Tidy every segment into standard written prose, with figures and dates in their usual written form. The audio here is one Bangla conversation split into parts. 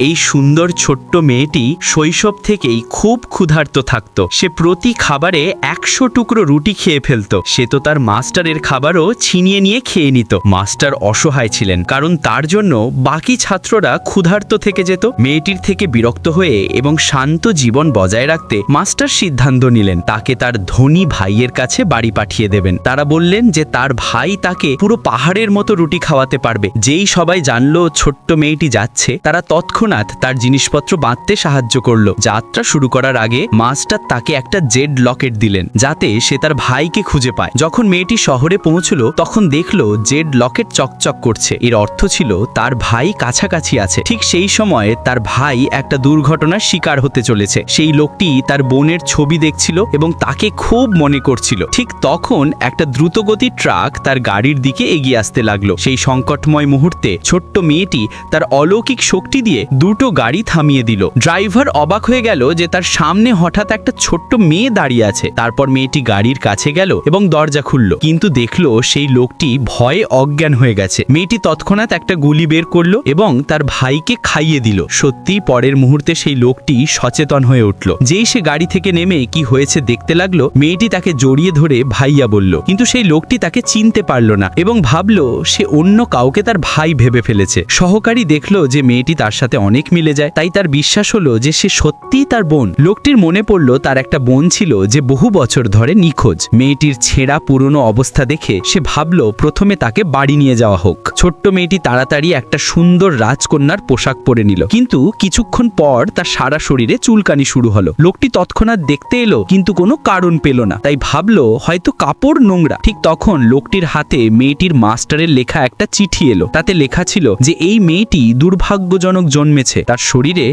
এই সুন্দর ছোট্ট মেয়েটি শৈশব থেকেই খুব ক্ষুধার্ত থাকত। সে প্রতি খাবারে 100 টুকরো রুটি খেয়ে ফেলত। সে তো তার মাস্টারের খাবারও ছিনিয়ে নিয়ে খেয়ে নিত। মাস্টার অসহায় ছিলেন, কারণ তার জন্য বাকি ছাত্ররা ক্ষুধার্ত থেকে যেত। মেয়েটির থেকে বিরক্ত হয়ে এবং শান্ত জীবন বজায় রাখতে মাস্টার সিদ্ধান্ত নিলেন তাকে তার ধনী ভাইয়ের কাছে বাড়ি পাঠিয়ে দেবেন। তারা বললেন যে তার ভাই তাকে পুরো পাহাড়ের মতো রুটি খাওয়াতে পারবে। যেই সবাই জানলো ছোট্ট মেয়েটি যাচ্ছে, তারা তৎক্ষণাৎ তার জিনিসপত্র বাঁধতে সাহায্য করলো। যাত্রা শুরু করার আগে মাস্টার তাকে একটা জেড লকেট দিলেন, যাতে সে তার ভাইকে খুঁজে পায়। যখন মেয়েটি শহরে পৌঁছলো, তখন দেখলো জেড লকেট চকচক করছে। এর অর্থ ছিল তার ভাই কাছাকাছি আছে। ঠিক সেই সময় তার ভাই একটা দুর্ঘটনার শিকার হতে চলেছে। সেই লোকটি তার বোনের ছবি দেখছিল এবং তাকে খুব মনে করছিল। ঠিক তখন একটা দ্রুতগতির ট্রাক তার গাড়ির দিকে এগিয়ে আসতে লাগলো। সেই সংকটময় মুহূর্তে ছোট্ট মেয়েটি তার অলৌকিক শক্তি দিয়ে দুটো গাড়ি থামিয়ে দিল। ড্রাইভার অবাক হয়ে গেল যে তার সামনে হঠাৎ একটা ছোট্ট মেয়ে দাঁড়িয়ে আছে। তারপর মেয়েটি গাড়ির কাছে গেল এবং দরজা খুলল, কিন্তু দেখলো সেই লোকটি ভয়ে অজ্ঞান হয়ে গেছে। মেয়েটি তৎক্ষণাৎ একটা গুলি বের করলো এবং তার ভাইকে খাইয়ে দিল। সত্যি পরের মুহূর্তে সেই লোকটি সচেতন হয়ে উঠল। যেই সে গাড়ি থেকে নেমে কি হয়েছে দেখতে লাগলো, মেয়েটি তাকে জড়িয়ে ধরে ভাইয়া বলল, কিন্তু সেই লোকটি তাকে চিনতে পারলো না এবং ভাবলো সে অন্য কাউকে তার ভাই ভেবে ফেলেছে। সহকারী দেখলো যে মেয়েটি তার সাথে অনেক মিলে যায়, তাই তার বিশ্বাস হলো যে সে সত্যিই তার বোন। লোকটির মনে পড়লো তার একটা বোন ছিল যে বহু বছর ধরে নিখোঁজ। মেয়েটির ছেঁড়া পুরনো অবস্থা দেখে সে ভাবলো প্রথমে তাকে বাড়ি নিয়ে যাওয়া হোক। ছোট্ট মেয়েটি তাড়াতাড়ি একটা সুন্দর রাজকন্যার পোশাক পরে নিল, কিন্তু কিছুক্ষণ পর তার সারা শরীরে চুলকানি শুরু হলো। লোকটি তৎক্ষণাৎ দেখতে এলো, কিন্তু কোনো কারণ পেল না, তাই ভাবলো হয়তো কাপড় নোংরা। ঠিক তখন লোকটির হাতে মেয়েটির মাস্টারের লেখা একটা চিঠি এলো। তাতে লেখা ছিল যে এই মেয়েটি দুর্ভাগ্যজনক জন্মেছে। তার শরীরে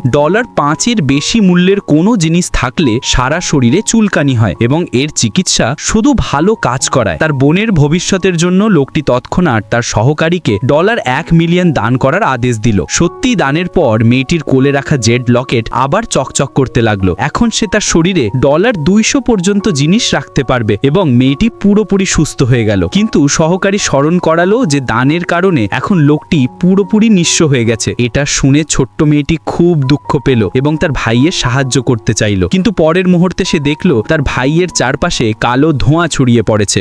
$5-এর বেশি মূল্যের কোনো জিনিস থাকলে সারা শরীরে চুলকানি হয় এবং এর চিকিৎসা শুধু ভালো কাজ করায়। তার বোনের ভবিষ্যতের জন্য লোকটি তৎক্ষণাৎ তার সহকারীকে $1 মিলিয়ন দান করার আদেশ দিল। সত্যি দানের পর মেয়েটির কোলে রাখা জেড লকেট আবার চকচক করতে লাগলো। এখন সে তার শরীরে $200 পর্যন্ত জিনিস রাখতে পারবে এবং মেয়েটি পুরোপুরি সুস্থ হয়ে গেল। কিন্তু সহকারী স্মরণ করালো যে দানের কারণে এখন লোকটি পুরোপুরি নিঃস্ব হয়ে গেছে। এটা শুনে ছোট্ট মেয়েটি খুব দুঃখ পেল এবং তার ভাইয়ের সাহায্য করতে চাইল, কিন্তু পরের মুহূর্তে সে দেখলো তার ভাইয়ের চারপাশে কালো ধোঁয়া ছড়িয়ে পড়েছে।